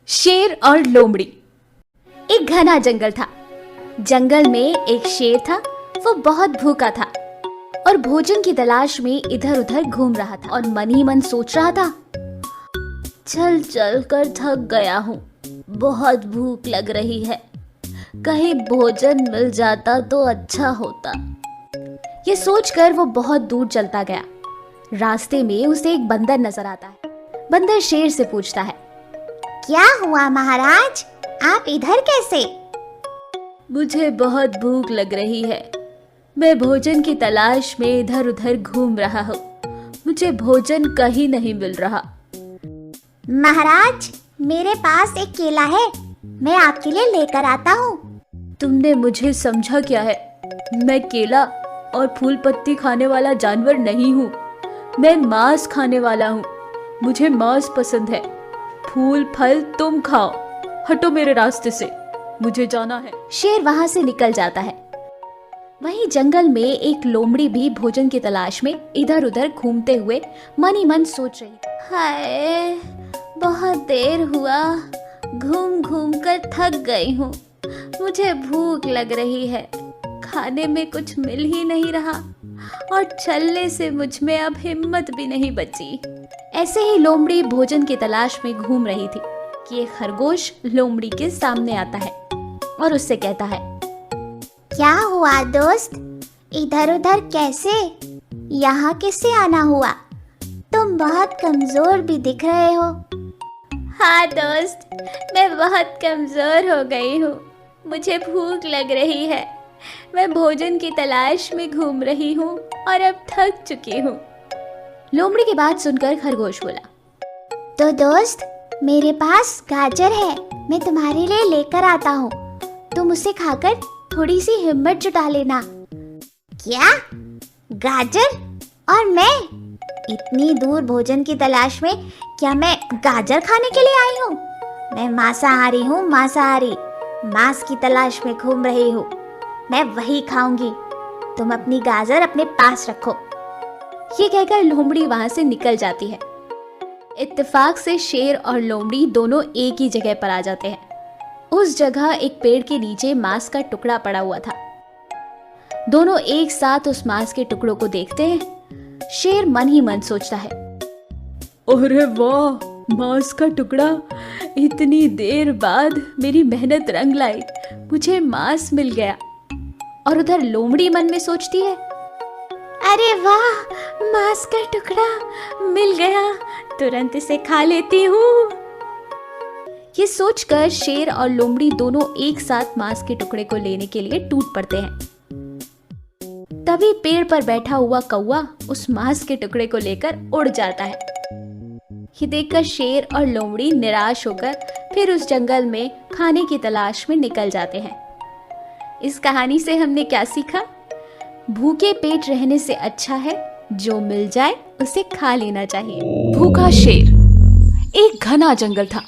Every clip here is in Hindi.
शेर और लोमड़ी। एक घना जंगल था। जंगल में एक शेर था। वो बहुत भूखा था और भोजन की तलाश में इधर उधर घूम रहा था और मन ही मन सोच रहा था, चल चल कर थक गया हूँ, बहुत भूख लग रही है, कहीं भोजन मिल जाता तो अच्छा होता। ये सोचकर वो बहुत दूर चलता गया। रास्ते में उसे एक बंदर नजर आता है। बंदर शेर से पूछता है, क्या हुआ महाराज, आप इधर कैसे? मुझे बहुत भूख लग रही है, मैं भोजन की तलाश में इधर उधर घूम रहा हूँ, मुझे भोजन कहीं नहीं मिल रहा। महाराज, मेरे पास एक केला है, मैं आपके लिए लेकर आता हूँ। तुमने मुझे समझा क्या है? मैं केला और फूल पत्ती खाने वाला जानवर नहीं हूँ, मैं मांस खाने वाला हूँ। मुझे मांस पसंद है, फूल फल तुम खाओ, हटो मेरे रास्ते से, मुझे जाना है। शेर वहां से निकल जाता है। वहीं जंगल में एक लोमड़ी भी भोजन की तलाश में इधर उधर घूमते हुए मन ही मन सोच रही, हाय बहुत देर हुआ, घूम घूम कर थक गई हूँ, मुझे भूख लग रही है, खाने में कुछ मिल ही नहीं रहा और चलने से मुझ में अब हिम्मत भी नहीं बची। ऐसे ही लोमड़ी भोजन की तलाश में घूम रही थी कि एक खरगोश लोमड़ी के सामने आता है और उससे कहता है, क्या हुआ दोस्त, इधर उधर कैसे? यहाँ किससे आना हुआ? तुम बहुत कमजोर भी दिख रहे हो। हाँ दोस्त, मैं बहुत कमजोर हो गई हूँ, मुझे भूख लग रही है, मैं भोजन की तलाश में घूम रही हूँ और अब थक चुकी हूँ। लोमड़ी की बात सुनकर खरगोश बोला, तो दोस्त, मेरे पास गाजर है, मैं तुम्हारे लिए लेकर आता हूँ, तुम उसे खाकर थोड़ी सी हिम्मत जुटा लेना। क्या? गाजर? और मैं इतनी दूर भोजन की तलाश में, क्या मैं गाजर खाने के लिए आई हूँ? मैं मांसाहारी हूँ, मांसाहारी, मांस की तलाश में घूम रही हूँ, मैं वही खाऊंगी, तुम अपनी गाजर अपने पास रखो। ये कहकर लोमड़ी वहां से निकल जाती है। इत्तेफाक से शेर और लोमड़ी दोनों एक ही जगह पर आ जाते हैं। उस जगह एक पेड़ के नीचे मांस का टुकड़ा पड़ा हुआ था। दोनों एक साथ उस मांस के टुकड़ों को देखते हैं। शेर मन ही मन सोचता है, अरे वाह, मांस का टुकड़ा, इतनी देर बाद मेरी मेहनत रंग लाई, मुझे मांस मिल गया। और उधर लोमड़ी मन में सोचती है, अरे वाह, मांस का टुकड़ा मिल गया, तुरंत इसे खा लेती हूँ। ये सोचकर शेर और लोमड़ी दोनों एक साथ मांस के टुकड़े को लेने के लिए टूट पड़ते हैं। तभी पेड़ पर बैठा हुआ कौवा उस मांस के टुकड़े को लेकर उड़ जाता है। ये देखकर शेर और लोमड़ी निराश होकर फिर उस जंगल में खाने की तलाश में निकल जाते हैं। इस कहानी से हमने क्या सीखा? भूखे पेट रहने से अच्छा है जो मिल जाए उसे खा लेना चाहिए। भूखा शेर। एक घना जंगल था।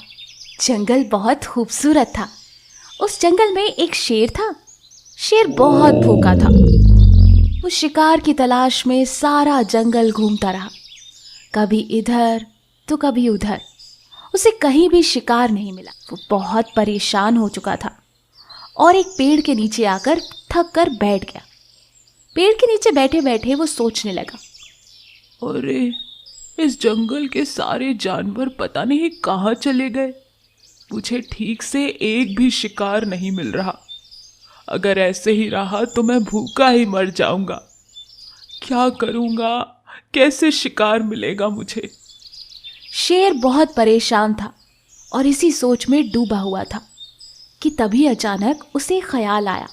जंगल बहुत खूबसूरत था। उस जंगल में एक शेर था। शेर बहुत भूखा था। वो शिकार की तलाश में सारा जंगल घूमता रहा, कभी इधर तो कभी उधर, उसे कहीं भी शिकार नहीं मिला। वो बहुत परेशान हो चुका था और एक पेड़ के नीचे आकर थक कर बैठ गया। पेड़ के नीचे बैठे बैठे वो सोचने लगा, अरे इस जंगल के सारे जानवर पता नहीं कहाँ चले गए, मुझे ठीक से एक भी शिकार नहीं मिल रहा, अगर ऐसे ही रहा तो मैं भूखा ही मर जाऊंगा, क्या करूंगा, कैसे शिकार मिलेगा मुझे। शेर बहुत परेशान था और इसी सोच में डूबा हुआ था कि तभी अचानक उसे ख्याल आया,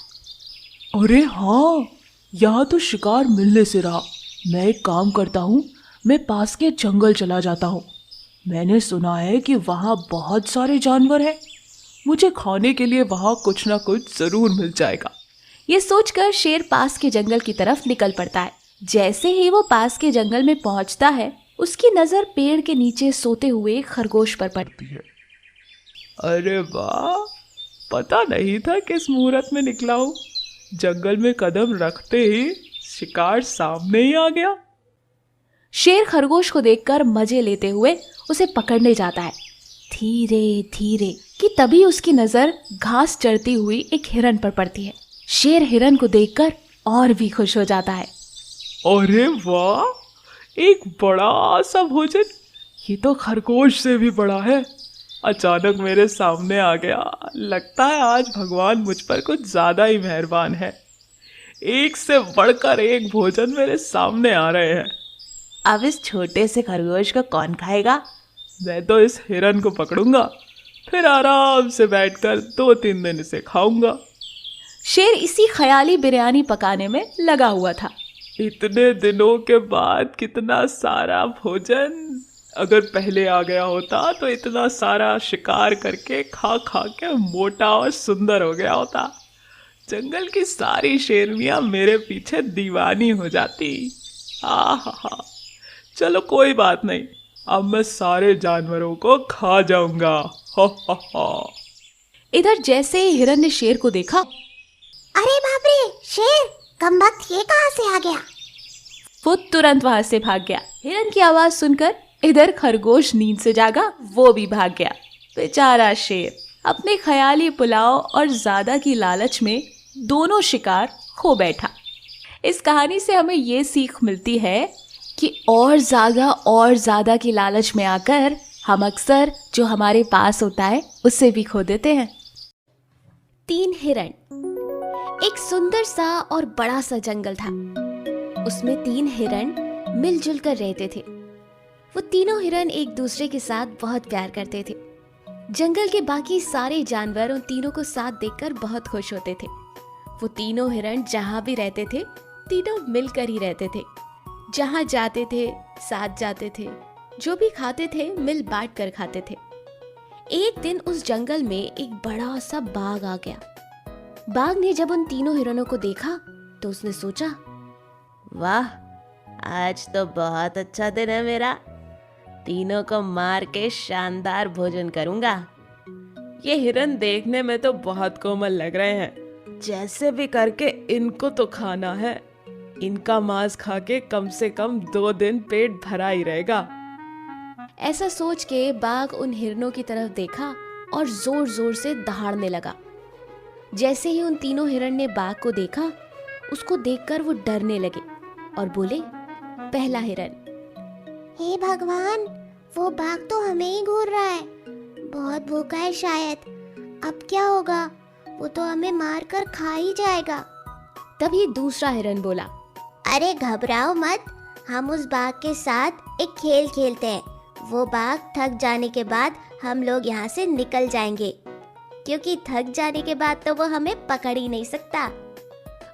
अरे हाँ, यहाँ तो शिकार मिलने से रहा, मैं एक काम करता हूँ, मैं पास के जंगल चला जाता हूँ, मैंने सुना है कि वहाँ बहुत सारे जानवर हैं, मुझे खाने के लिए वहाँ कुछ ना कुछ जरूर मिल जाएगा। ये सोचकर शेर पास के जंगल की तरफ निकल पड़ता है। जैसे ही वो पास के जंगल में पहुंचता है, उसकी नजर पेड़ के नीचे सोते हुए खरगोश पर पड़ती है। अरे वाह, पता नहीं था किस मुहूर्त में निकला हूँ, जंगल में कदम रखते ही शिकार सामने ही आ गया। शेर खरगोश को देखकर मजे लेते हुए उसे पकड़ने जाता है। धीरे धीरे कि तभी उसकी नजर घास चरती हुई एक हिरन पर पड़ती है। शेर हिरन को देखकर और भी खुश हो जाता है। अरे वाह, एक बड़ा सा भोजन, ये तो खरगोश से भी बड़ा है। अचानक मेरे सामने आ गया। लगता है आज भगवान मुझ पर कुछ ज्यादा ही मेहरबान है। एक से बढ़कर एक भोजन मेरे सामने आ रहे हैं। अब इस छोटे से खरगोश को कौन खाएगा? मैं तो इस हिरन को पकड़ूंगा, फिर आराम से बैठकर 2-3 दिन इसे खाऊंगा। शेर इसी ख्याली बिरयानी पकाने में लगा हुआ था। इतने दिनों के बाद कितना सारा भोजन। अगर पहले आ गया होता तो इतना सारा शिकार करके खा खा के मोटा और सुंदर हो गया होता। जंगल की सारी शेरनियां मेरे पीछे दीवानी हो जाती। आहा, चलो कोई बात नहीं, अब मैं सारे जानवरों को खा जाऊंगा। हा हा हा। इधर जैसे ही हिरन ने शेर को देखा, अरे बाप रे, शेर कमबख्त ये कहाँ से आ गया? वो तुरंत वहां से भाग गया। हिरन की आवाज सुनकर इधर खरगोश नींद से जागा, वो भी भाग गया। बेचारा शेर अपने ख्याली पुलाव और ज्यादा की लालच में दोनों शिकार खो बैठा। इस कहानी से हमें ये सीख मिलती है कि और ज्यादा की लालच में आकर हम अक्सर जो हमारे पास होता है उससे भी खो देते हैं। 3 हिरण। एक सुंदर सा और बड़ा सा जंगल था। उसमें 3 हिरण मिलजुल कर रहते थे। वो तीनों हिरण एक दूसरे के साथ बहुत प्यार करते थे। जंगल के बाकी सारे जानवर उन तीनों को साथ देखकर बहुत खुश होते थे। वो तीनों हिरण जहाँ भी रहते थे, तीनों मिलकर ही रहते थे। जहाँ जाते थे साथ जाते थे, जो भी खाते थे मिल बांट कर खाते थे। एक दिन उस जंगल में एक बड़ा सा बाघ आ गया। बाघ ने जब उन तीनों हिरणों को देखा तो उसने सोचा, वाह, आज तो बहुत अच्छा दिन है मेरा। तीनों को मार के शानदार भोजन करूंगा। ये हिरन देखने में तो बहुत कोमल लग रहे हैं। जैसे भी करके इनको तो खाना है। इनका मांस खा के कम से कम 2 दिन पेट भरा ही रहेगा। ऐसा सोच के बाघ उन हिरणों की तरफ देखा और जोर जोर से दहाड़ने लगा। जैसे ही उन तीनों हिरण ने बाघ को देखा, उसको देखकर वो डरने लगे और बोले, पहला हिरन, हे भगवान, वो बाघ तो हमें ही घूर रहा है। बहुत भूखा है शायद। अब क्या होगा? वो तो हमें मार कर खा ही जाएगा। तभी दूसरा हिरन बोला, अरे घबराओ मत, हम उस बाघ के साथ एक खेल खेलते हैं। वो बाघ थक जाने के बाद हम लोग यहाँ से निकल जाएंगे, क्योंकि थक जाने के बाद तो वो हमें पकड़ ही नहीं सकता।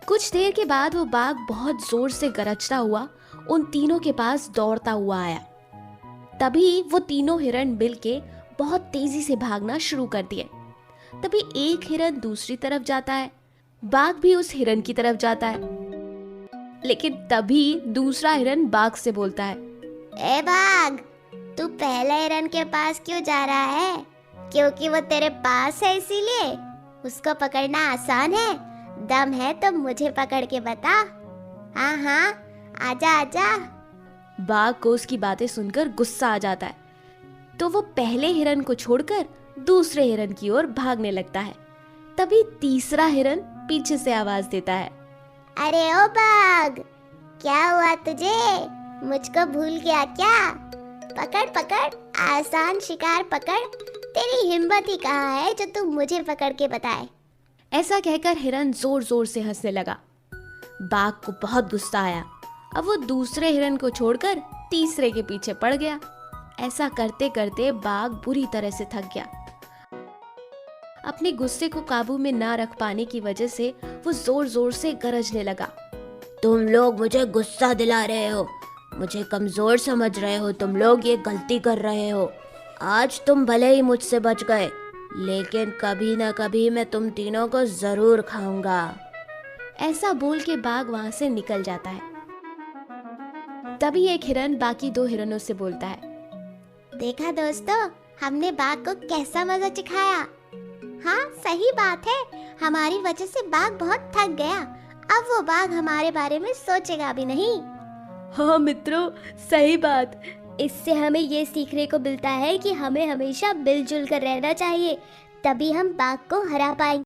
कुछ देर के बाद वो बाघ बहुत जोर से गरजता हुआ उन तीनों के पास दौड़ता हुआ आया। तभी वो तीनों हिरण मिलके बहुत तेजी से भागना शुरू कर दिए। तभी एक हिरन दूसरी तरफ जाता है, बाघ भी उस हिरन की तरफ जाता है। लेकिन तभी दूसरा हिरन बाघ से बोलता है, ए बाघ, तू पहले हिरन के पास क्यों जा रहा है? क्योंकि वो तेरे पास है इसीलिए? उसको पकड़ना आसान है। दम है तो मुझे पकड़ के बता। हाँ हाँ, आजा आजा। बाघ को उसकी बातें सुनकर गुस्सा आ जाता है, तो वो पहले हिरन को छोड़कर दूसरे हिरन की ओर भागने लगता है। तभी तीसरा हिरन पीछे से आवाज देता है, अरे ओ बाघ, क्या हुआ तुझे? मुझको भूल गया क्या? पकड़ पकड़, आसान शिकार पकड़। तेरी हिम्मत ही कहाँ है जो तू मुझे पकड़ के बताए? ऐसा कहकर हिरन जोर जोर से हंसने लगा। बाघ को बहुत गुस्सा आया। अब वो दूसरे हिरन को छोड़कर तीसरे के पीछे पड़ गया। ऐसा करते करते बाघ बुरी तरह से थक गया। अपने गुस्से को काबू में ना रख पाने की वजह से वो जोर जोर से गरजने लगा, तुम लोग मुझे गुस्सा दिला रहे हो, मुझे कमजोर समझ रहे हो, तुम लोग ये गलती कर रहे हो। आज तुम भले ही मुझसे बच गए, लेकिन कभी ना कभी मैं तुम तीनों को जरूर खाऊंगा। ऐसा बोल के बाघ वहां से निकल जाता है। तभी एक हिरन बाकी 2 हिरनों से बोलता है, देखा दोस्तों, हमने बाघ को कैसा मजा चिखाया। हाँ सही बात है, हमारी वजह से बाघ बहुत थक गया। अब वो बाघ हमारे बारे में सोचेगा भी नहीं। हाँ मित्रों, सही बात। इससे हमें ये सीखने को मिलता है कि हमें हमेशा मिलजुल कर रहना चाहिए, तभी हम बाघ को हरा पाएंगे।